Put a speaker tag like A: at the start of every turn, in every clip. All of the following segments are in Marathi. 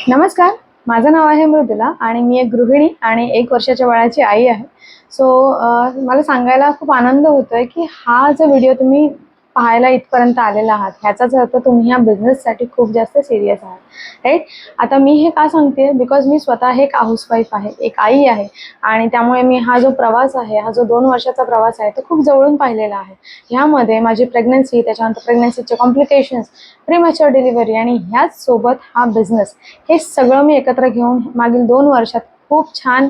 A: नमस्कार, माझं नाव आहे मृदुला आणि मी एक गृहिणी आणि 1 वर्षाच्या बाळाची आई आहे. सो मला सांगायला खूप आनंद होतोय, की हा जो व्हिडिओ तुम्ही पाहायला इथपर्यंत आलेला आहात, ह्याचाच अर्थ तुम्ही ह्या बिझनेससाठी खूप जास्त सीरियस आहात, राईट? आता मी हे का सांगते बिकॉज मी स्वतः एक हाऊसवाईफ आहे, एक आई आहे आणि त्यामुळे मी हा जो प्रवास आहे, हा जो 2 वर्षाचा प्रवास आहे, तो खूप जवळून पाहिलेला आहे. ह्यामध्ये माझी प्रेग्नन्सी, त्याच्यानंतर प्रेग्नन्सीचे कॉम्प्लिकेशन्स, प्रीमॅच्युअर डिलिव्हरी आणि ह्याच सोबत हा बिझनेस हे सगळं मी एकत्र घेऊन मागील 2 वर्षात खूप छान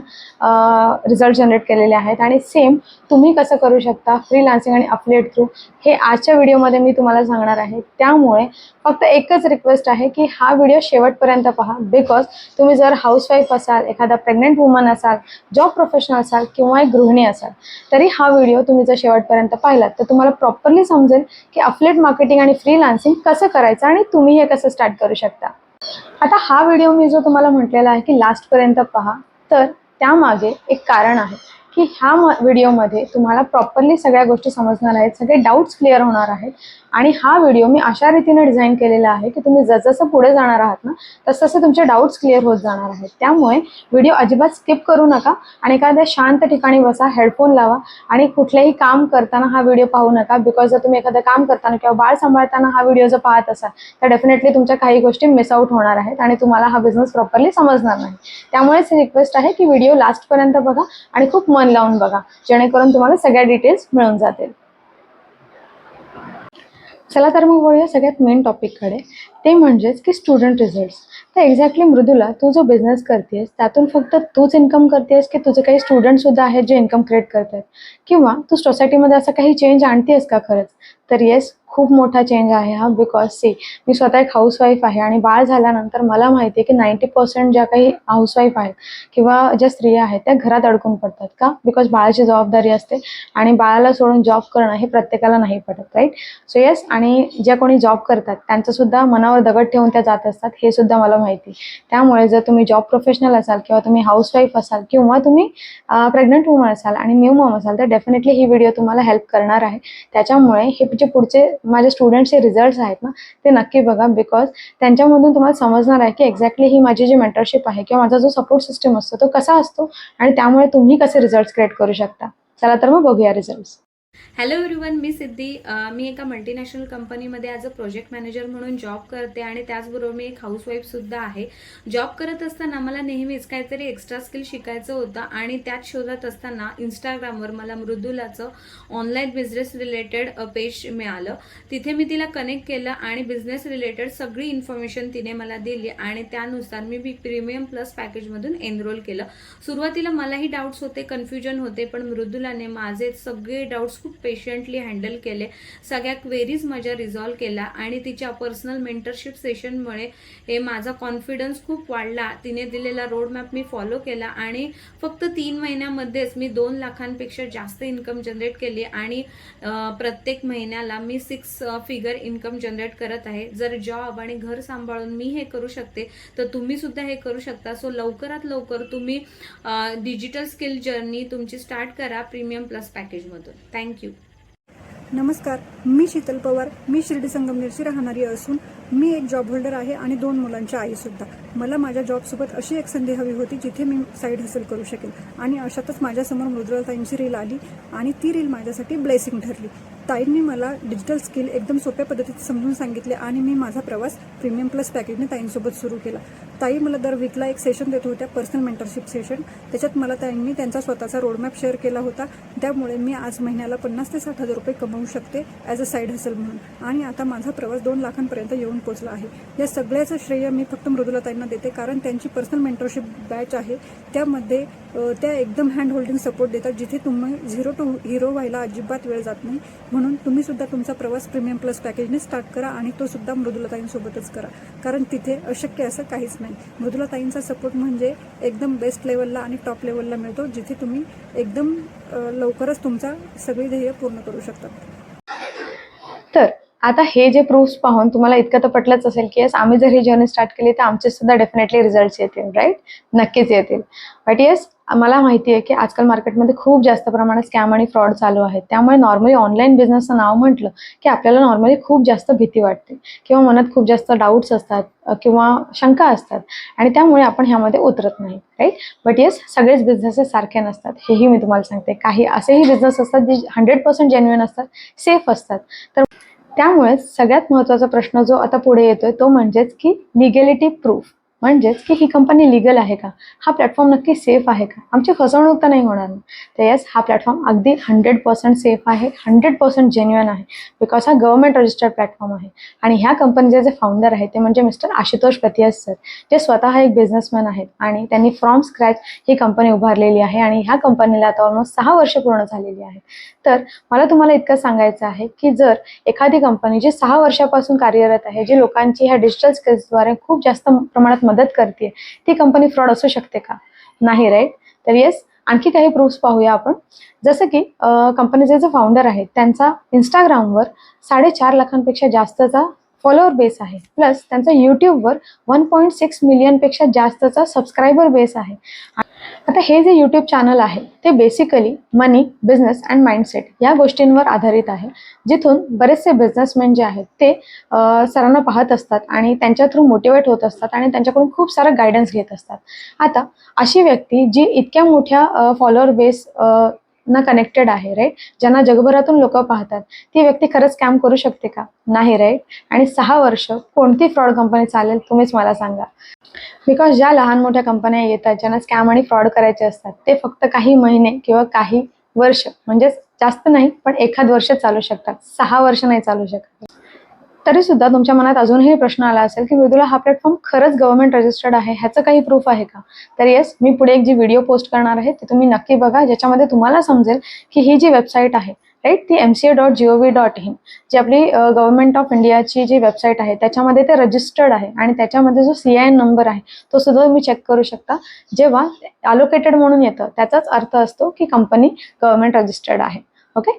A: रिझल्ट जनरेट केलेले आहेत आणि सेम तुम्ही कसं करू शकता फ्रीलान्सिंग आणि अफिलिएट थ्रू हे आजच्या व्हिडिओमध्ये मी तुम्हाला सांगणार आहे. त्यामुळे फक्त एकच रिक्वेस्ट आहे की हा व्हिडिओ शेवटपर्यंत पहा बिकॉज तुम्ही जर हाऊसवाईफ असाल, एखादा प्रेग्नंट वुमन असाल, जॉब प्रोफेशनल असाल किंवा एक गृहिणी असाल, तरी हा व्हिडिओ तुम्ही जर शेवटपर्यंत पाहिलात तर तुम्हाला प्रॉपरली समजेल की अफिलिएट मार्केटिंग आणि फ्रीलान्सिंग कसं करायचं आणि तुम्ही हे कसं स्टार्ट करू शकता. आता हा व्हिडिओ मी जो तुम्हाला म्हटलेला आहे की लास्टपर्यंत पहा, तर त्यामागे एक कारण आहे की ह्या व्हिडिओमध्ये तुम्हाला प्रॉपरली सगळ्या गोष्टी समजणार आहेत, सगळे डाऊट्स क्लिअर होणार आहेत आणि हा व्हिडिओ मी अशा रीतीने डिझाईन केलेला आहे की तुम्ही जसजसं पुढे जाणार आहात ना, तसतसे तुमचे डाऊट्स क्लिअर होत जाणार आहेत. त्यामुळे व्हिडिओ अजिबात स्किप करू नका आणि एखाद्या शांत ठिकाणी बसा, हेडफोन लावा आणि कुठलेही काम करताना हा व्हिडिओ पाहू नका बिकॉज जर तुम्ही एखादं काम करताना किंवा बाळ सांभाळताना हा व्हिडिओ जर पाहत असाल तर डेफिनेटली तुमच्या काही गोष्टी मिस आउट होणार आहेत आणि तुम्हाला हा बिझनेस प्रॉपरली समजणार नाही. त्यामुळेच रिक्वेस्ट आहे की व्हिडिओ लास्टपर्यंत बघा आणि खूप मन लावून बघा, जेणेकरून तुम्हाला सगळ्या डिटेल्स मिळून जातील. चला तर मग वळूया सगळ्यात मेन टॉपिककडे, ते म्हणजेच की स्टुडंट रिझल्ट्स. तर एक्झॅक्टली मृदुला, तू जो बिझनेस करतेस त्यातून फक्त तूच इन्कम करतेस की तुझे काही स्टुडंटसुद्धा आहेत जे इन्कम क्रिएट करतात, किंवा तू सोसायटीमध्ये असं काही चेंज आणतेस का खरंच? तर येस, खूप मोठा चेंज आहे हा बिकॉज मी स्वतः एक हाऊसवाईफ आहे आणि बाळ झाल्यानंतर मला माहिती आहे की 90% ज्या काही हाऊसवाईफ आहेत किंवा ज्या स्त्रिया आहेत त्या घरात अडकून पडतात. का? बिकॉज बाळाची जबाबदारी असते आणि बाळाला सोडून जॉब करणं हे प्रत्येकाला नाही पटत, राईट? सो येस, आणि ज्या कोणी जॉब करतात त्यांचंसुद्धा मनावर दगड ठेवून त्या जात असतात, हे सुद्धा मला माहिती. त्यामुळे जर तुम्ही जॉब प्रोफेशनल असाल किंवा तुम्ही हाऊसवाईफ असाल किंवा तुम्ही प्रेग्नंट वुमन असाल आणि न्यू मॉम असाल तर डेफिनेटली ही व्हिडिओ तुम्हाला हेल्प करणार आहे. त्याच्यामुळे हे जे पुढचे माझे स्टुडंट्सचे रिझल्ट्स आहेत ना, ते नक्की बघा बिकॉज त्यांच्यामधून तुम्हाला समजणार आहे की एक्झॅक्टली ही माझी जी मेंटरशिप आहे किंवा माझा जो सपोर्ट सिस्टम असतो तो कसा असतो आणि त्यामुळे तुम्ही कसे रिझल्ट्स क्रिएट करू शकता. चला तर मग बघूया रिझल्ट्स.
B: हॅलो एव्हरीवन, मी सिद्धी. मी एका मल्टीनॅशनल कंपनीमध्ये ॲज अ प्रोजेक्ट मॅनेजर म्हणून जॉब करते आणि त्याचबरोबर मी एक हाऊसवाईफसुद्धा आहे. जॉब करत असताना मला नेहमीच काहीतरी एक्स्ट्रा स्किल शिकायचं होतं आणि त्यात शोधत असताना इंस्टाग्रामवर मला मृदुलाचं ऑनलाईन बिझनेस रिलेटेड पेज मिळालं. तिथे मी तिला कनेक्ट केलं आणि बिझनेस रिलेटेड सगळी इन्फॉर्मेशन तिने मला दिली आणि त्यानुसार मी प्रीमियम प्लस पॅकेजमधून एनरोल केलं. सुरुवातीला मलाही डाऊट्स होते, कन्फ्युजन होते, पण मृदुलाने माझे सगळे डाऊट्स खूप पेशंटली हँडल केले. सगळ्या क्वेरीज माझ्या रिझॉल्व्ह केल्या आणि तिच्या पर्सनल मेंटरशिप सेशनमुळे हे माझा कॉन्फिडन्स खूप वाढला. तिने दिलेला रोडमॅप मी फॉलो केला आणि फक्त 3 महिन्यामध्येच मी 2 लाखांपेक्षा जास्त इन्कम जनरेट केली आणि प्रत्येक महिन्याला मी 6 फिगर इन्कम जनरेट करत आहे. जर जॉब आणि घर सांभाळून मी हे करू शकते तर तुम्ही सुद्धा हे करू शकता. सो लवकरात लवकर तुम्ही डिजिटल स्किल जर्नी तुमची स्टार्ट करा प्रीमियम प्लस पॅकेजमधून. थँक्यू.
C: नमस्कार, मी शीतल पवार. मी शिर्डी संगमनेरची राहणारी असून मी एक जॉब होल्डर आहे आणि 2 मुलांची आईसुद्धा. मला माझ्या जॉबसोबत अशी एक संधी हवी होती जिथे मी साईड हसल करू शकेल आणि अशातच माझ्यासमोर मृदुलाताईंची रील आली आणि ती रील माझ्यासाठी ब्लेसिंग ठरली. ताईंनी मला डिजिटल स्किल एकदम सोप्या पद्धतीत समजून सांगितले आणि मी माझा प्रवास प्रीमियम प्लस पॅकेजने ताईंसोबत सुरू केला. ताई मला दर वीकला एक सेशन देत होत्या, पर्सनल मेंटरशिप सेशन. त्याच्यात मला ताईंनी त्यांचा स्वतःचा रोडमॅप शेअर केला होता. त्यामुळे मी आज महिन्याला 50,000 ते 60,000 रुपये कमवू शकते ॲज अ साईड हसल म्हणून आणि आता माझा प्रवास 2 लाखांपर्यंत येऊन पोचला आहे. या सगळ्याचं श्रेय मी फक्त मृदुलाताईंना देते, कारण त्यांची पर्सनल मेंटरशिप बॅच आहे. त्यामध्ये त्या एकदम हँड होल्डिंग सपोर्ट देतात, जिथे तुम्ही 0 टू हिरो व्हायला अजिबात वेळ जात नाही. म्हणून तुम्ही सुद्धा तुमचा प्रवास प्रीमियम प्लस पॅकेजने स्टार्ट करा आणि तो सुद्धा मृदुलाताईंसोबतच करा, कारण तिथे अशक्य असं काहीच नाही. मृदुलाताईंचा सपोर्ट म्हणजे एकदम बेस्ट लेवलला आणि टॉप लेवलला मिळतो, जिथे तुम्ही एकदम लवकरच तुमचा सगळी ध्येय पूर्ण करू शकता.
A: तर आता हे जे प्रूफ्स पाहून तुम्हाला इतकं तर पटलंच असेल की येस, आम्ही जर ही जर्नी स्टार्ट केली तर आमचे सुद्धा डेफिनेटली रिझल्ट्स येतील, राईट? नक्कीच येतील. बट येस, मला माहिती आहे की आजकाल मार्केटमध्ये खूप जास्त प्रमाणात स्कॅम आणि फ्रॉड चालू आहेत. त्यामुळे नॉर्मली ऑनलाईन बिझनेसचं नाव म्हटलं की आपल्याला नॉर्मली खूप जास्त भीती वाटते किंवा मनात खूप जास्त डाऊट्स असतात किंवा शंका असतात आणि त्यामुळे आपण ह्यामध्ये उतरत नाही, राईट? बट येस, सगळेच बिझनेसेस सारखे नसतात, हेही मी तुम्हाला सांगते. काही असेही बिझनेस असतात जे 100% जेन्युइन असतात, सेफ असतात. तर त्यामुळे सगळ्यात महत्त्वाचा प्रश्न जो आता पुढे येतोय तो म्हणजेच की लिगॅलिटी प्रूफ, म्हणजेच की ही कंपनी लिगल आहे का, हा प्लॅटफॉर्म नक्की सेफ आहे का, आमची फसवणूक तर नाही होणार ना? तर येस, हा प्लॅटफॉर्म अगदी 100% सेफ आहे, 100% जेन्युइन आहे, बिकॉज हा गव्हर्नमेंट रजिस्टर्ड प्लॅटफॉर्म आहे. आणि ह्या कंपनीचे जे फाउंडर आहेत ते म्हणजे मिस्टर आशुतोष प्रतियस सर, जे स्वतः एक बिझनेसमॅन आहेत आणि त्यांनी फ्रॉम स्क्रॅच ही कंपनी उभारलेली आहे आणि ह्या कंपनीला आता ऑलमोस्ट 6 वर्ष पूर्ण झालेली आहेत. तर मला तुम्हाला इतकं सांगायचं आहे की जर एखादी कंपनी जी 6 वर्षापासून कार्यरत आहे, जी लोकांची ह्या डिजिटल स्किल्सद्वारे खूप जास्त प्रमाणात मदत करते, ती कंपनी फ्रॉड असू शकते का? नाही, राईट? तर येस, आणखी काही प्रूफ्स पाहूया आपण. जसं की कंपनीचे जे फाउंडर आहेत त्यांचा इंस्टाग्रामवर 4.5 लाखांपेक्षा जास्तचा फॉलोअर बेस आहे, प्लस त्यांचा यूट्यूबवर 1.6 मिलियनपेक्षा जास्तचा सबस्क्रायबर बेस आहे. आता हे जे यूट्यूब चॅनल आहे ते basically money, business and mindset या गोष्टींवर आधारित आहे, जिथून बरेचसे बिझनेसमॅन जे आहेत ते सरांना पाहत असतात आणि त्यांच्या थ्रू मोटिवेट होत असतात आणि त्यांच्याकडून खूप सारा गायडन्स घेत असतात. आता अशी व्यक्ती जी इतक्या मोठ्या फॉलोअर बेस ना कनेक्टेड आहे, राईट, ज्यांना जगभरातून लोक पाहतात, ती व्यक्ती खरंच स्कॅम करू शकते का? नाही, राईट? आणि 6 वर्ष कोणती फ्रॉड कंपनी चालेल तुम्हीच मला सांगा. बिकॉज ज्या लहान मोठ्या कंपन्या येतात ज्यांना स्कॅम आणि फ्रॉड करायचे असतात ते फक्त काही महिने किंवा काही वर्ष, म्हणजेच जास्त नाही पण एखाद वर्ष चालू शकतात, 6 वर्ष नाही चालू शकत. तरी सुद्धा तुमच्या मनात अजूनही प्रश्न आला असेल की मृदुला, हा प्लॅटफॉर्म खरंच गव्हर्नमेंट रजिस्टर्ड आहे, ह्याचं काही प्रूफ आहे का? तर येस, मी पुढे एक जी व्हिडिओ पोस्ट करणार आहे ती तुम्ही नक्की बघा, ज्याच्यामध्ये तुम्हाला समजेल की ही जी वेबसाईट आहे, राईट, ती mca.gov.in, जी आपली गव्हर्नमेंट ऑफ इंडियाची जी वेबसाईट आहे त्याच्यामध्ये ते रजिस्टर्ड आहे आणि त्याच्यामध्ये जो CIN नंबर आहे तो सुद्धा तुम्ही चेक करू शकता. जेव्हा अलोकेटेड म्हणून येतं त्याचाच अर्थ असतो की कंपनी गव्हर्नमेंट रजिस्टर्ड आहे. ओके,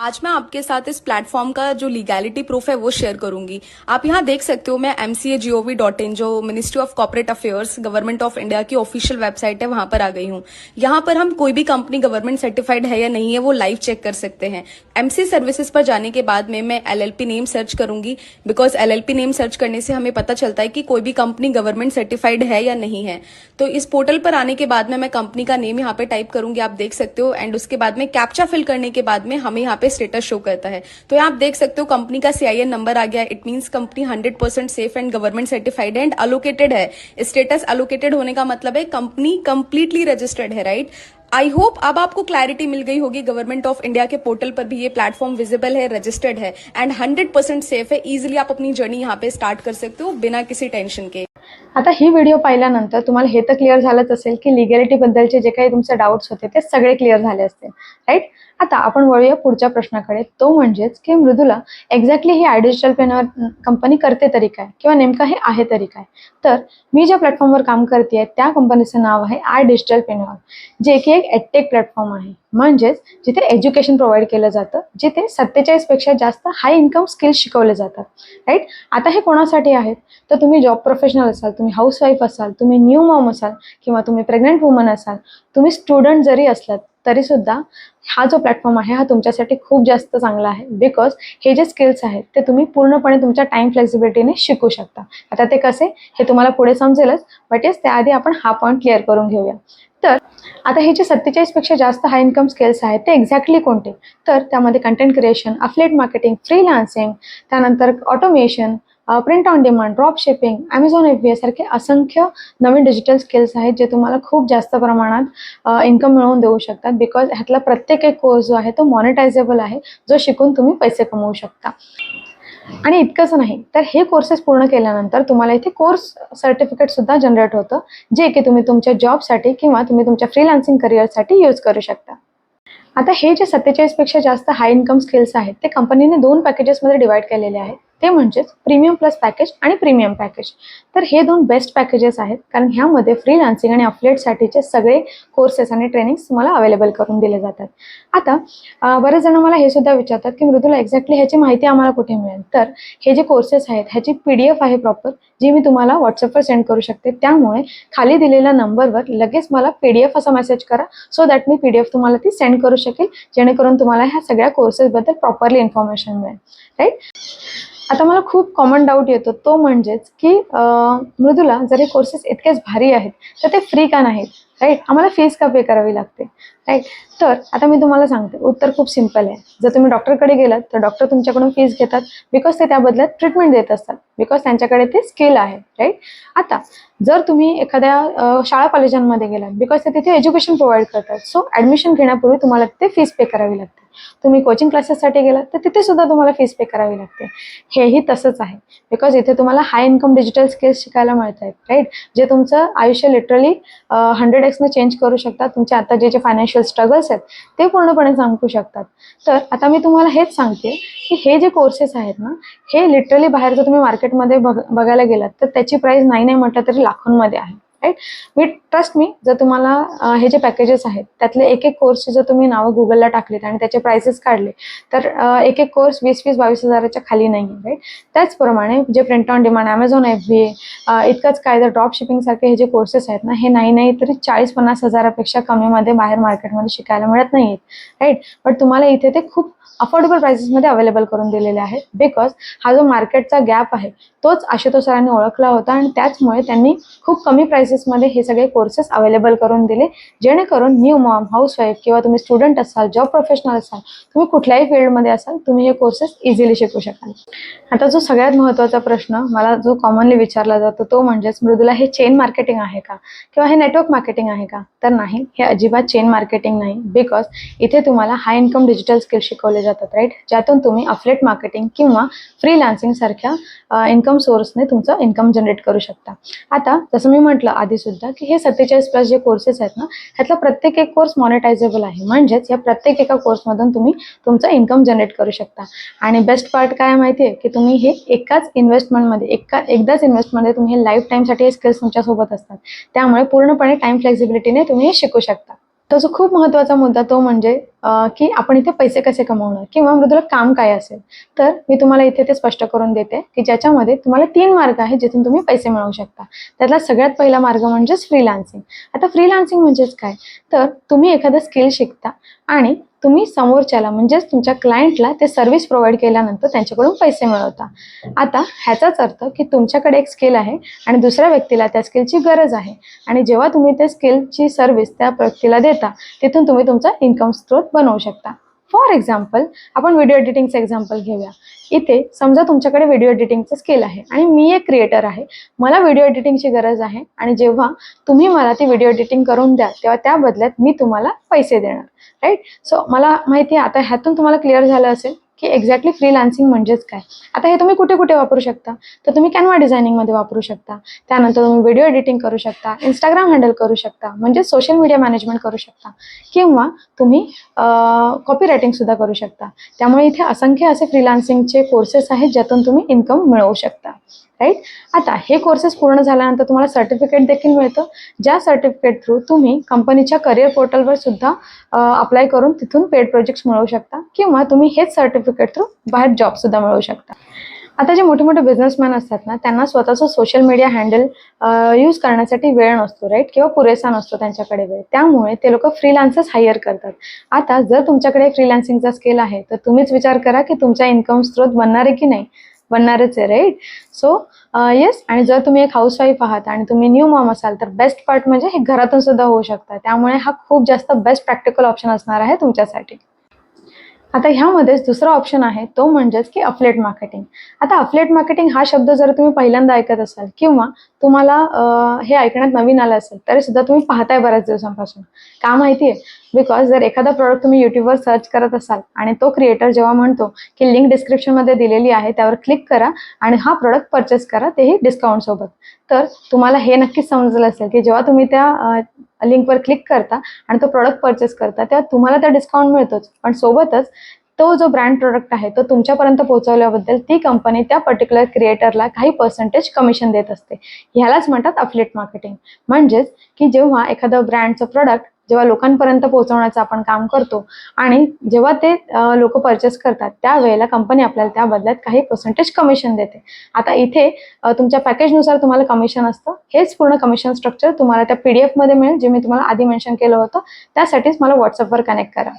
D: आज मैं आपके साथ इस प्लेटफॉर्म का जो लीगैलिटी प्रूफ है वो शेयर करूंगी। आप यहाँ देख सकते हो, मैं mca.gov.in जो ministry of corporate affairs government of India की ऑफिशियल वेबसाइट है वहां पर आ गई हूँ। यहाँ पर हम कोई भी कंपनी गवर्नमेंट सर्टिफाइड है या नहीं है वो लाइव चेक कर सकते हैं। MC सर्विसेज पर जाने के बाद में मैं LLP नेम सर्च करूंगी, बिकॉज LLP नेम सर्च करने से हमें पता चलता है कि कोई भी कंपनी गवर्नमेंट सर्टिफाइड है या नहीं है। तो इस पोर्टल पर आने के बाद में मैं कंपनी का नेम यहाँ पे टाइप करूंगी, आप देख सकते हो, एंड उसके बाद में कैप्चा फिल करने के बाद में हमें यहाँ पे स्टेटस शो करता है। तो यहाँ आप देख सकते हो कंपनी का CIN नंबर आ गया। It means company 100% safe and government certified and allocated है। स्टेटस अलोकेटेड होने का मतलब है कंपनी कंप्लीटली रजिस्टर्ड है, राइट? आई होप अब आपको क्लैरिटी मिल गई होगी। गवर्नमेंट ऑफ इंडिया के पोर्टल पर भी ये प्लेटफॉर्म विजिबल है, रजिस्टर्ड है एंड 100% सेफ है। इजिली आप अपनी जर्नी यहाँ पे स्टार्ट कर सकते हो बिना किसी टेंशन के।
A: आता ही व्हिडिओ पाहिल्यानंतर तुम्हाला हे तर क्लिअर झालंच असेल की लिगॅलिटी बद्दलचे जे काही तुमचे डाऊट्स होते ते सगळे क्लिअर झाले असतील, राईट? आता आपण वळूया पुढच्या प्रश्नाकडे, तो म्हणजेच की मृदुला, एक्झॅक्टली ही डिजिटल पेनवर कंपनी करते तरी काय किंवा नेमकं हे आहे तरी काय? तर मी ज्या प्लॅटफॉर्मवर काम करते त्या कंपनीचं नाव आहे डिजिटल पेनवर, जे की एक एडटेक प्लॅटफॉर्म आहे, म्हणजेच जिथे एज्युकेशन प्रोव्हाइड केलं जातं, जिथे 47 पेक्षा जास्त हाय इन्कम स्किल्स शिकवले जातात, राईट? आता हे कोणासाठी आहेत? तर तुम्ही जॉब प्रोफेशनल असाल, तुम्ही हाऊसवाईफ असाल, तुम्ही न्यू मॉम असाल किंवा तुम्ही प्रेग्नंट वुमन असाल, तुम्ही स्टुडंट जरी असलात तरी सुद्धा हा जो प्लॅटफॉर्म आहे हा तुमच्यासाठी खूप जास्त चांगला आहे, बिकॉज हे जे स्किल्स आहेत ते तुम्ही पूर्णपणे तुमच्या टाइम फ्लेक्सिबिलिटीने शिकू शकता. आता ते कसे हे तुम्हाला पुढे समजेलच, बट येस, त्याआधी आपण हा पॉईंट क्लिअर करून घेऊया. तर आता हे जे 47 पेक्षा जास्त हाय इन्कम स्किल्स आहेत ते एक्झॅक्टली कोणते? तर त्यामध्ये content creation, affiliate marketing, freelancing, त्यानंतर automation, print on demand, drop shipping, Amazon FBA सारखे असंख्य नवीन डिजिटल स्किल्स आहेत जे तुम्हाला खूप जास्त प्रमाणात इन्कम मिळवून देऊ शकतात, बिकॉज ह्यातला प्रत्येक एक कोर्स जो आहे तो मॉनिटायझेबल आहे, जो शिकून तुम्ही पैसे कमवू शकता. आणि इतकंच नाही तर हे कोर्सेस पूर्ण केल्यानंतर तुम्हाला इथे कोर्स सर्टिफिकेट सुद्धा जनरेट होतं, जे की तुम्ही तुमच्या जॉबसाठी किंवा तुम्ही तुमच्या फ्रीलान्सिंग करिअरसाठी यूज करू शकता. आता हे जे 47 पेक्षा जास्त हाय इन्कम स्किल्स आहेत ते कंपनीने 2 पॅकेजेसमध्ये डिवाइड केलेले आहेत. ते म्हणजेच प्रीमियम प्लस पॅकेज आणि प्रीमियम पॅकेज. तर हे 2 बेस्ट पॅकेजेस आहेत, कारण ह्यामध्ये फ्रीलान्सिंग आणि अफिलिएटसाठीचे सगळे कोर्सेस आणि ट्रेनिंग्स तुम्हाला अवेलेबल करून दिले जातात. आता बरेच जण मला हे सुद्धा विचारतात की मृदुला एक्झॅक्टली ह्याची माहिती आम्हाला कुठे मिळेल. तर हे जे कोर्सेस आहेत ह्याची PDF आहे प्रॉपर, जी मी तुम्हाला व्हॉट्सअपवर सेंड करू शकते. त्यामुळे खाली दिलेल्या नंबरवर लगेच मला PDF असा मेसेज करा, सो दॅट मी PDF तुम्हाला ती सेंड करू शकेल, जेणेकरून तुम्हाला ह्या सगळ्या कोर्सेसबद्दल प्रॉपरली इन्फॉर्मेशन मिळेल. राईट. आता मला खूप कॉमन डाऊट येतो, तो म्हणजेच की मृदुला जर हे कोर्सेस इतकेच भारी आहेत तर ते फ्री का नाहीत. राईट. आम्हाला फीस का पे करावी लागते. राईट. तर आता मी तुम्हाला सांगते, उत्तर खूप सिम्पल आहे. जर तुम्ही डॉक्टरकडे गेलात तर डॉक्टर तुमच्याकडून फीस घेतात बिकॉज ते त्या बदल्यात ट्रीटमेंट देत असतात, बिकॉज त्यांच्याकडे ते स्किल आहे. राईट. आता जर तुम्ही एखाद्या शाळा कॉलेजांमध्ये गेलात बिकॉज ते तिथे एज्युकेशन प्रोव्हाइड करतात, सो ॲडमिशन घेण्यापूर्वी तुम्हाला ते फीस पे करावी लागते. तुम्ही कोचिंग क्लासेससाठी गेलात तर तिथे सुद्धा तुम्हाला फीस पे करावी लागते. हेही तसंच आहे, बिकॉज इथे तुम्हाला हाय इन्कम डिजिटल स्किल्स शिकायला मिळत आहेत. राईट. जे तुमचं आयुष्य लिटरली 100x चेंज करू शकतात. तुमचे आता जे फायनान्शियल स्ट्रगल्स आहेत ते पूर्णपणे सांगू शकतात. तर आता मी तुम्हाला हेच सांगते की हे जे कोर्सेस आहेत ना, हे लिटरली बाहेर जर तुम्ही मार्केटमध्ये बघायला गेलात तर त्याची प्राईस नाही म्हटलं तरी लाखोंमध्ये आहे. राईट. मी ट्रस्ट मी, जर तुम्हाला हे जे पॅकेजेस आहेत त्यातले एक कोर्सचे जर तुम्ही नावं गुगलला टाकलीत आणि त्याचे प्राइसेस काढले तर एक कोर्स 20-22 हजाराच्या खाली नाही आहे. राईट. त्याचप्रमाणे जे print on demand, Amazon FBA, इतकंच काय तर ड्रॉप शिपिंगसारखे हे जे कोर्सेस आहेत ना, हे नाही तरी 40-50 हजारापेक्षा कमीमध्ये बाहेर मार्केटमध्ये शिकायला मिळत नाही आहेत. राईट. बट तुम्हाला इथे ते खूप अफोर्डेबल प्राइसेसमध्ये अवेलेबल करून दिलेले आहेत, बिकॉज हा जो मार्केटचा गॅप आहे तोच आशुतोष सरांनी ओळखला होता आणि त्याचमुळे त्यांनी खूप कमी प्राइसेसमध्ये हे सगळे कोर्सेस अवेलेबल करून दिले, जेणेकरून न्यू मॉम, हाऊसवाईफ किंवा तुम्ही स्टुडंट असाल, जॉब प्रोफेशनल असाल, तुम्ही कुठल्याही फील्डमध्ये असाल, तुम्ही हे कोर्सेस इझिली शिकू शकाल. आता जो सगळ्यात महत्त्वाचा प्रश्न मला जो कॉमनली विचारला जातो तो म्हणजेच मृदुला हे चेन मार्केटिंग आहे का किंवा हे नेटवर्क मार्केटिंग आहे का. तर नाही, हे अजिबात चेन मार्केटिंग नाही, बिकॉज इथे तुम्हाला हाय इन्कम डिजिटल स्किल शिकवले जातात. राईट. ज्यातून तुम्ही अफिलिएट मार्केटिंग किंवा फ्रीलान्सिंग सारख्या इन्कम सोर्सने तुमचं इन्कम जनरेट करू शकता. आता जसं मी म्हटलं आधी सुद्धा की हे 47+ जे कोर्सेस आहेत ना, ह्यातला प्रत्येक एक कोर्स मॉनिटायझेबल आहे, म्हणजेच या प्रत्येक एका कोर्समधून तुम्ही तुमचं इन्कम जनरेट करू शकता. आणि बेस्ट पार्ट काय माहिती आहे की तुम्ही हे एकाच इन्व्हेस्टमेंटमध्ये एकदाच इन्व्हेस्टमध्ये तुम्ही हे लाईफ टाईमसाठी हे स्किल्स तुमच्यासोबत असतात. त्यामुळे पूर्णपणे टाईम फ्लेक्झिबिलिटीने तुम्ही हे शिकू शकता. तर जो खूप महत्त्वाचा मुद्दा तो म्हणजे की आपण इथे पैसे कसे कमवणार किंवा मृदुला काम काय असेल. तर मी तुम्हाला इथे ते स्पष्ट करून देते की ज्याच्यामध्ये तुम्हाला 3 मार्ग आहेत जिथून तुम्ही पैसे मिळवू शकता. त्यातला सगळ्यात पहिला मार्ग म्हणजेच फ्रीलान्सिंग. आता फ्रीलान्सिंग म्हणजेच काय, तर तुम्ही एखादं स्किल शिकता आणि तुम्ही समोरच्याला म्हणजेच तुमच्या क्लायंटला ते सर्व्हिस प्रोव्हाइड केल्यानंतर त्यांच्याकडून पैसे मिळवता. आता ह्याचाच अर्थ की तुमच्याकडे एक स्किल आहे आणि दुसऱ्या व्यक्तीला त्या स्किलची गरज आहे आणि जेव्हा तुम्ही त्या स्किलची सर्व्हिस त्या व्यक्तीला देता तिथून तुम्ही तुमचा इन्कम स्रोत बनवू शकता. फॉर एक्झाम्पल आपण व्हिडिओ एडिटिंगचं एक्झाम्पल घेऊया. इथे समजा तुमच्याकडे व्हिडिओ एडिटिंगचं स्किल आहे आणि मी एक क्रिएटर आहे, मला व्हिडिओ एडिटिंगची गरज आहे आणि जेव्हा तुम्ही मला ती व्हिडिओ एडिटिंग करून द्या तेव्हा त्या बदल्यात मी तुम्हाला पैसे देणार. राईट. सो मला माहिती आहे आता ह्यातून तुम्हाला क्लिअर झालं असेल की एक्झॅक्टली फ्रीलान्सिंग म्हणजेच काय. आता हे तुम्ही कुठे कुठे वापरू शकता, तर तुम्ही कॅनवा डिझायनिंगमध्ये वापरू शकता, त्यानंतर तुम्ही व्हिडिओ एडिटिंग करू शकता, इंस्टाग्राम हँडल करू शकता म्हणजे सोशल मीडिया मॅनेजमेंट करू शकता किंवा तुम्ही कॉपी रायटिंगसुद्धा करू शकता. त्यामुळे इथे असंख्य असे फ्रीलान्सिंगचे कोर्सेस आहेत ज्यातून तुम्ही इन्कम मिळवू शकता. राईट. आता हे कोर्सेस पूर्ण झाल्यानंतर तुम्हाला सर्टिफिकेट देखील मिळतं, ज्या सर्टिफिकेट थ्रू तुम्ही कंपनीच्या करिअर पोर्टलवर सुद्धा अप्लाय करून तिथून पेड प्रोजेक्ट्स मिळवू शकता किंवा तुम्ही हेच सर्टिफिकेट थ्रू बाहेर जॉबसुद्धा मिळवू शकता. आता जे मोठे मोठे बिझनेसमॅन असतात ना, त्यांना स्वतःचं सोशल मीडिया हँडल यूज करण्यासाठी वेळ नसतो. राईट. किंवा पुरेसा नसतो त्यांच्याकडे वेळ, त्यामुळे ते लोक फ्रीलान्सर्स हायर करतात. आता जर तुमच्याकडे फ्रीलान्सिंगचा स्किल आहे तर तुम्हीच विचार करा की तुमचा इन्कम स्रोत बनणार आहे की नाही. बनणारच आहे. राईट. So yes. आणि जर तुम्ही एक हाऊसवाईफ आहात आणि तुम्ही न्यू मॉम असाल तर बेस्ट पार्ट म्हणजे हे घरातून सुद्धा होऊ शकतं. त्यामुळे हा खूप जास्त बेस्ट प्रॅक्टिकल ऑप्शन असणार आहे तुमच्यासाठी. आता ह्यामध्येच दुसरा ऑप्शन आहे तो म्हणजेच की अफिलिएट मार्केटिंग. आता अफिलिएट मार्केटिंग हा शब्द जर तुम्ही पहिल्यांदा ऐकत असाल किंवा तुम्हाला हे ऐकण्यात नवीन आलं असेल तरी सुद्धा तुम्ही पाहताय बऱ्याच दिवसांपासून. का माहिती आहे, बिकॉज जर एखादा प्रॉडक्ट तुम्ही यूट्यूबवर सर्च करत असाल आणि तो क्रिएटर जेव्हा म्हणतो की लिंक डिस्क्रिप्शनमध्ये दिलेली आहे त्यावर क्लिक करा आणि हा प्रोडक्ट परचेस करा, तेही डिस्काउंटसोबत, तर तुम्हाला हे नक्कीच समजलं असेल की जेव्हा तुम्ही त्या लिंकवर क्लिक करता आणि तो प्रोडक्ट परचेस करता तेव्हा तुम्हाला त्या डिस्काउंट मिळतोच, पण सोबतच तो जो ब्रँड प्रोडक्ट आहे तो तुमच्यापर्यंत पोहोचवल्याबद्दल ती कंपनी त्या पर्टिक्युलर क्रिएटरला काही पर्सेंटेज कमिशन देत असते. ह्यालाच म्हणतात अफिलिएट मार्केटिंग. म्हणजेच की जेव्हा एखादं ब्रँडचं प्रोडक्ट जेव्हा लोकांपर्यंत पोहोचवण्याचं आपण काम करतो आणि जेव्हा ते लोक परचेस करतात त्यावेळेला कंपनी आपल्याला त्या बदल्यात काही पर्सेंटेज कमिशन देते. आता इथे तुमच्या पॅकेजनुसार तुम्हाला कमिशन असतं. हेच पूर्ण कमिशन स्ट्रक्चर तुम्हाला त्या PDF मध्ये मिळेल, जे मी तुम्हाला आधी मेन्शन केलं होतं. त्यासाठीच मला व्हॉट्सअपवर कनेक्ट करा.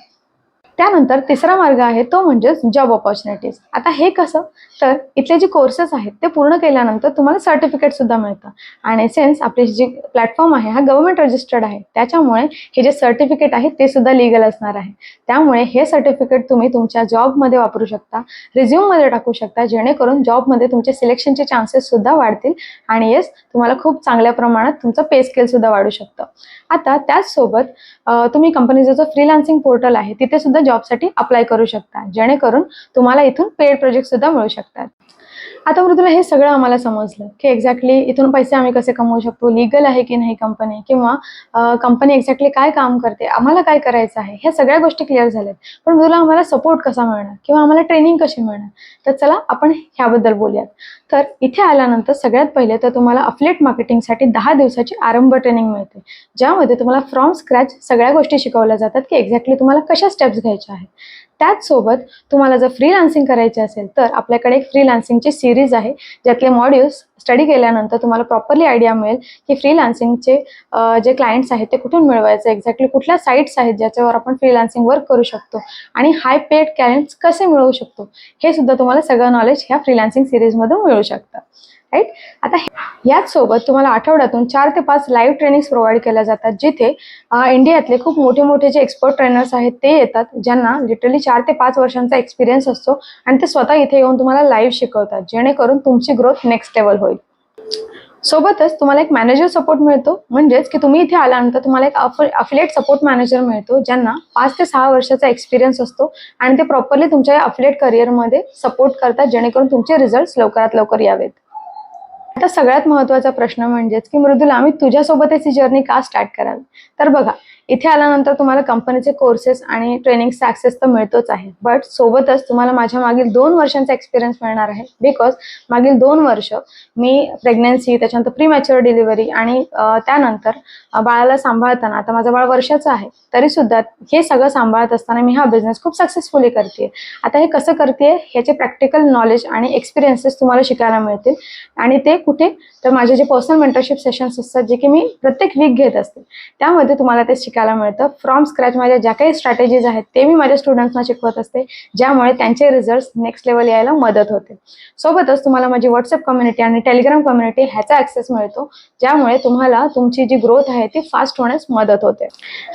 A: त्यानंतर तिसरा मार्ग आहे तो म्हणजेच जॉब ऑपॉर्च्युनिटीज. आता हे कसं, तर इथले जे कोर्सेस आहेत ते पूर्ण केल्यानंतर तुम्हाला सर्टिफिकेट सुद्धा मिळतं आणि सिन्स आपले जे प्लॅटफॉर्म आहे हा गव्हर्नमेंट रजिस्टर्ड आहे, त्याच्यामुळे हे जे सर्टिफिकेट आहे ते सुद्धा लिगल असणार आहे. त्यामुळे हे सर्टिफिकेट तुम्ही तुमच्या जॉबमध्ये वापरू शकता, रिझ्यूममध्ये टाकू शकता, जेणेकरून जॉबमध्ये तुमचे सिलेक्शनचे चान्सेस सुद्धा वाढतील आणि येस तुम्हाला खूप चांगल्या प्रमाणात तुमचं पे स्केल सुद्धा वाढू शकतं. आता त्याचसोबत तुम्ही कंपनीचं जो फ्रीलान्सिंग पोर्टल आहे तिथे सुद्धा जॉबसाठी अप्लाय करू शकता, जेणेकरून तुम्हाला इथून पेड प्रोजेक्ट सुद्धा मिळू शकतात. आता मृदुला हे सगळं आम्हाला समजलं की एक्झॅक्टली इथून पैसे आम्ही कसे कमवू शकतो, लिगल आहे की नाही कंपनी, किंवा कंपनी एक्झॅक्टली काय काम करते, आम्हाला काय करायचं आहे, ह्या सगळ्या गोष्टी क्लिअर झाल्यात. पण मृदुला आम्हाला सपोर्ट कसा मिळणार किंवा आम्हाला ट्रेनिंग कशी मिळणार, तर चला आपण ह्याबद्दल बोलूयात. तर इथे आल्यानंतर सगळ्यात पहिले तर तुम्हाला अफिलिएट मार्केटिंगसाठी 10 दिवसाची आरंभ ट्रेनिंग मिळते, ज्यामध्ये तुम्हाला फ्रॉम स्क्रॅच सगळ्या गोष्टी शिकवल्या जातात की एक्झॅक्टली तुम्हाला कशा स्टेप्स घ्यायच्या आहेत. त्याचसोबत तुम्हाला जर फ्रीलान्सिंग करायचे असेल तर आपल्याकडे एक फ्रीलान्सिंगची सिरीज आहे, ज्यातले मॉड्यूल्स स्टडी केल्यानंतर तुम्हाला प्रॉपरली आयडिया मिळेल की फ्रीलान्सिंगचे जे क्लायंट्स आहेत ते कुठून मिळवायचे, एक्झॅक्टली कुठल्या साईट्स आहेत ज्याच्यावर आपण फ्रीलान्सिंग वर्क करू शकतो आणि हाय पेड क्लायंट्स कसे मिळवू शकतो, हे सुद्धा तुम्हाला सगळं नॉलेज ह्या फ्रीलान्सिंग सिरीजमधून मिळू शकतं. राईट. आता याच सोबत तुम्हाला आठवड्यातून 4 ते 5 लाईव्ह ट्रेनिंग्स प्रोव्हाइड केल्या जातात, जिथे इंडियातले खूप मोठे मोठे जे एक्सपर्ट ट्रेनर्स आहेत ते येतात, ज्यांना लिटरली 4 ते 5 वर्षांचा एक्सपिरियन्स असतो आणि ते स्वतः इथे येऊन तुम्हाला लाईव्ह शिकवतात, जेणेकरून तुमची ग्रोथ नेक्स्ट लेवल होईल. सोबतच तुम्हाला एक मॅनेजर सपोर्ट मिळतो, म्हणजेच की तुम्ही इथे आल्यानंतर तुम्हाला एक अफिलिएट सपोर्ट मॅनेजर मिळतो, ज्यांना 5 ते 6 वर्षाचा एक्सपिरियन्स असतो आणि ते प्रॉपरली तुमच्या अफिलिएट करिअरमध्ये सपोर्ट करतात, जेणेकरून तुमचे रिझल्ट्स लवकरात लवकर यावेत. आता सगळ्यात महत्त्वाचा प्रश्न म्हणजेच की मृदुला आम्ही तुझ्यासोबतच ही जर्नी का स्टार्ट करावी. तर बघा, इथे आल्यानंतर तुम्हाला कंपनीचे कोर्सेस आणि ट्रेनिंगचा ॲक्सेस तर मिळतोच आहे, बट सोबतच तुम्हाला माझ्या मागील 2 वर्षांचा एक्सपिरियन्स मिळणार आहे. बिकॉज मागील 2 वर्ष मी प्रेग्नन्सी, त्याच्यानंतर प्री मॅच्युअर डिलिव्हरी आणि त्यानंतर बाळाला सांभाळताना, आता माझं बाळ वर्षाचं आहे तरीसुद्धा हे सगळं सांभाळत असताना मी हा बिझनेस खूप सक्सेसफुली करते. आता हे कसं करते ह्याचे प्रॅक्टिकल नॉलेज आणि एक्सपिरियन्सेस तुम्हाला शिकायला मिळतील. आणि ते कुठे, तर माझे जे पर्सनल मेंटरशिप सेशन्स असतात जे की मी प्रत्येक वीक घेत असते, त्यामध्ये तुम्हाला ते शिकायला मिळतं. फ्रॉम स्क्रॅच माझ्या ज्या काही स्ट्रॅटेजीज आहेत ते मी माझ्या स्टुडंट्सना शिकवत असते, ज्यामुळे त्यांचे रिझल्ट्स नेक्स्ट लेवल यायला मदत होते. सोबतच तुम्हाला माझी व्हॉट्सअप कम्युनिटी आणि टेलिग्राम कम्युनिटी ह्याचा ॲक्सेस मिळतो, ज्यामुळे तुम्हाला तुमची जी ग्रोथ आहे ती फास्ट होण्यास मदत होते.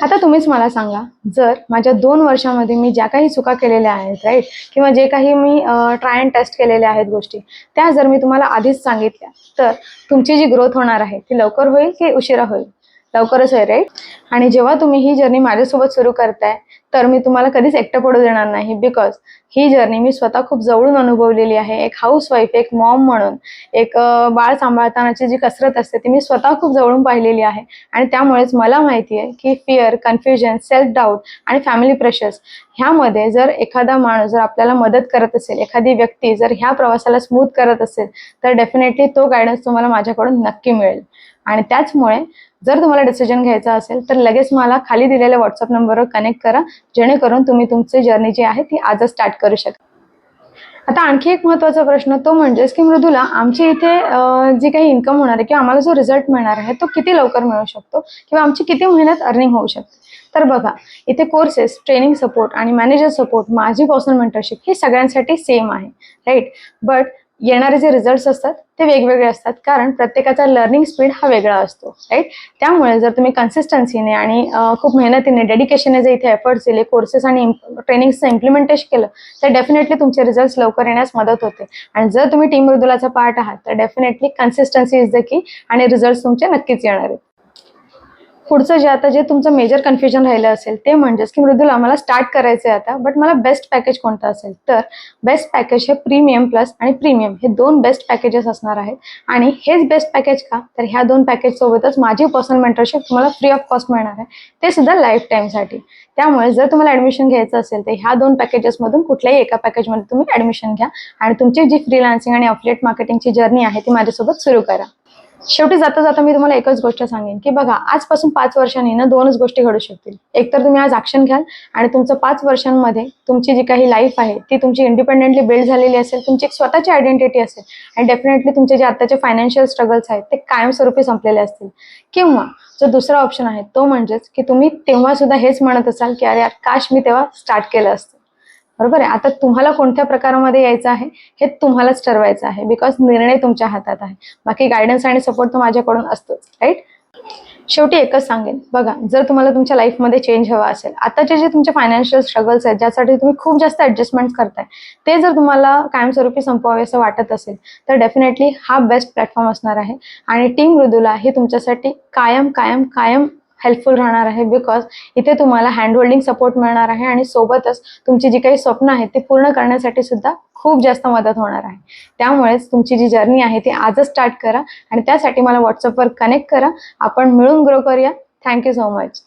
A: आता तुम्हीच मला सांगा, जर माझ्या 2 वर्षामध्ये मी ज्या काही चुका केलेल्या आहेत, राईट, किंवा जे काही मी ट्राय अँड टेस्ट केलेल्या आहेत गोष्टी, त्या जर मी तुम्हाला आधीच सांगितल्या तर तुमची जी ग्रोथ होणार आहे ती लवकर होईल की उशिरा होईल? लवकरच आहे, राईट. आणि जेव्हा तुम्ही ही जर्नी माझ्यासोबत सुरू करताय तर मी तुम्हाला कधीच एकटं पडू देणार नाही, बिकॉज ही जर्नी मी स्वतः खूप जवळून अनुभवलेली आहे. एक हाऊसवाईफ, एक मॉम म्हणून, एक बाळ सांभाळतानाची जी कसरत असते ती मी स्वतः खूप जवळून पाहिलेली आहे आणि त्यामुळेच मला माहिती आहे की फिअर, कन्फ्युजन, सेल्फ डाऊट आणि फॅमिली प्रेशर्स ह्यामध्ये जर एखादा माणूस जर आपल्याला मदत करत असेल, एखादी व्यक्ती जर ह्या प्रवासाला स्मूथ करत असेल, तर डेफिनेटली तो गायडन्स तुम्हाला माझ्याकडून नक्की मिळेल. आणि त्याचमुळे जर तुम्हाला डिसिजन घ्यायचा असेल तर लगेच मला खाली दिलेल्या व्हॉट्सअप नंबरवर कनेक्ट करा, जेणेकरून तुम्ही तुमची जर्नी जी आहे ती आजच स्टार्ट करू शकता. आता आणखी एक महत्त्वाचा प्रश्न तो म्हणजेच की मृदुला, आमची इथे जी काही इन्कम होणार आहे किंवा आम्हाला जो रिझल्ट मिळणार आहे तो किती लवकर मिळू शकतो किंवा आमची किती महिन्यात अर्निंग होऊ शकते. तर बघा, इथे कोर्सेस, ट्रेनिंग सपोर्ट आणि मॅनेजर सपोर्ट, माझी पर्सनल मेंटरशिप हे सगळ्यांसाठी सेम आहे, राईट. बट येणारे जे रिझल्ट्स असतात ते वेगवेगळे असतात, कारण प्रत्येकाचा लर्निंग स्पीड हा वेगळा असतो, राईट. त्यामुळे जर तुम्ही कन्सिस्टन्सीने आणि खूप मेहनतीने, डेडिकेशनने जर इथे एफर्ट्स दिले, कोर्सेस आणि ट्रेनिंगचं इम्प्लिमेंटेशन केलं, तर डेफिनेटली तुमचे रिझल्ट्स लवकर येण्यास मदत होते. आणि जर तुम्ही टीम मृदुलाचा पार्ट आहात तर definitely consistency is the key आणि रिझल्ट्स तुमचे नक्कीच येणार आहेत. पुढचं जे तुमचं मेजर कन्फ्युजन राहिलं असेल ते म्हणजेच की मृदुला मला स्टार्ट करायचं आहे आता, बट मला बेस्ट पॅकेज कोणतं असेल. तर बेस्ट पॅकेज हे प्रीमियम प्लस आणि प्रीमियम हे 2 बेस्ट पॅकेजेस असणार आहेत. आणि हेच बेस्ट पॅकेज का, तर ह्या 2 पॅकेज सोबतच माझी पर्सनल मेंटरशिप तुम्हाला फ्री ऑफ कॉस्ट मिळणार आहे, ते सुद्धा लाईफ टाईमसाठी. त्यामुळे जर तुम्हाला ॲडमिशन घ्यायचं असेल तर ह्या 2 पॅकेजेसमधून कुठल्याही एका पॅकेजमध्ये तुम्ही ॲडमिशन घ्या आणि तुमची जी फ्रीलान्सिंग आणि अफिलिएट मार्केटिंगची जर्नी आहे ती माझ्यासोबत सुरू करा. शेवटी जाता जाता मी तुम्हाला एकच गोष्ट सांगेन की बघा, आजपासून 5 वर्षांनी ना 2च गोष्टी घडू शकतील. एक तर तुम्ही आज ॲक्शन घ्याल आणि तुमचं 5 वर्षांमध्ये तुमची जी काही लाईफ आहे ती तुमची इंडिपेंडेंटली बिल्ड झालेली असेल, तुमची एक स्वतःची आयडेंटिटी असेल आणि डेफिनेटली तुमचे जे आत्ताचे फायनान्शियल स्ट्रगल्स आहेत ते कायमस्वरूपी संपलेले असतील. किंवा जो दुसरा ऑप्शन आहे तो म्हणजेच की तुम्ही तेव्हा सुद्धा हेच म्हणत असाल की अरे यार, काश मी तेव्हा स्टार्ट केलं असतं. बरोबर आहे. आता तुम्हाला कोणत्या प्रकारामध्ये यायचं आहे हे तुम्हालाच ठरवायचं आहे, बिकॉज निर्णय तुमच्या हातात आहे. बाकी गायडन्स आणि सपोर्ट तर माझ्याकडून असतोच, राईट. शेवटी एकच सांगेन, बघा, जर तुम्हाला तुमच्या लाईफमध्ये चेंज हवा असेल, आताचे जे तुमचे फायनान्शियल स्ट्रगल्स आहेत ज्यासाठी तुम्ही खूप जास्त ॲडजस्टमेंट्स करताय, ते जर तुम्हाला कायमस्वरूपी संपवावे असं वाटत असेल तर डेफिनेटली हा बेस्ट प्लॅटफॉर्म असणार आहे. आणि टीम मृदुला ही तुमच्यासाठी कायम कायम कायम हेल्पफुल राहणार आहे, बिकॉज इथे तुम्हाला हँड होल्डिंग सपोर्ट मिळणार आहे आणि सोबतच तुमची जी काही स्वप्न आहेत ते पूर्ण करण्यासाठी सुद्धा खूप जास्त मदत होणार आहे. त्यामुळेच तुमची जी जर्नी आहे ती आजच स्टार्ट करा आणि त्यासाठी मला व्हॉट्सअपवर कनेक्ट करा. आपण मिळून ग्रो करूया. Thank you so much.